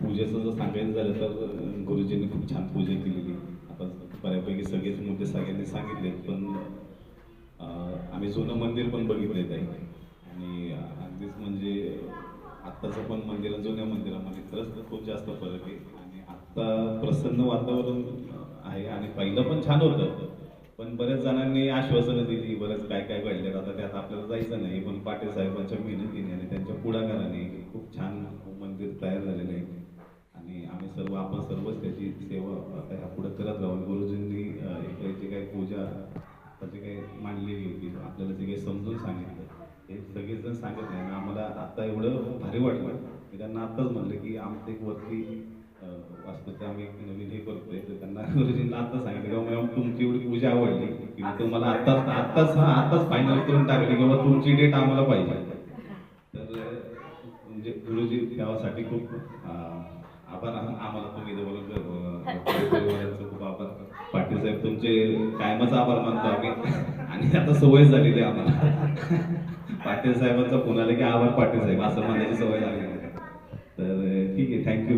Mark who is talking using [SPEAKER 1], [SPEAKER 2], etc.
[SPEAKER 1] पूजेचं जर सांगायचं झालं तर गुरुजींनी खूप छान पूजा केलेली. आपण बऱ्यापैकी सगळेच मुद्दे सगळ्यांनी सांगितलेत, पण आम्ही जुनं मंदिर पण बघितलेत आहे आणि अगदीच म्हणजे आत्ताचं पण मंदिर जुन्या मंदिरामध्ये खरंच खूप जास्त फरक आहे. आणि आत्ता प्रसन्न वातावरण आहे आणि पहिलं पण छान होतं, पण बऱ्याच जणांनी आश्वासनं दिली, बरेच काय काय घडले. आता त्यात आपल्याला जायचं नाही, पण पाटील साहेबांच्या मेहनतीने आणि त्यांच्या पुढाकाराने खूप छान मंदिर तयार झालेलं आहे. आणि आम्ही सर्व आपण सर्वच त्याची सेवा आता ह्या पुढे करत राहू. गुरुजींनी जी काही पूजा जी काही मांडलेली होती, आपल्याला जे काही समजून सांगितलं, हे सगळेजण सांगत नाही ना, आम्हाला आता एवढं भारी वाटलं. मी त्यांना आत्ताच म्हणलं की आमचं एक वरती वास्तूचं आम्ही एक नवीन हे करतोय, तर त्यांना गुरुजींना आत्ताच सांगितलं की बाबा तुमची एवढी पूजा आवडली की तुम्हाला आत्ताच फायनल करून टाकली की बाबा तुमची डेट आम्हाला पाहिजे. तर म्हणजे गुरुजी त्यासाठी खूप आभार. आम्हाला तुम्ही परिवाराचं खूप आभार. पाटील साहेब तुमचे कायमच आभार मानतो आम्ही आणि आता सवय झालेली आहे आम्हाला. पाटील साहेबांचा फोन आला की आभार पाटील साहेब असं म्हणायची सवय झालेली आहे. तर ठीक आहे, थँक्यू.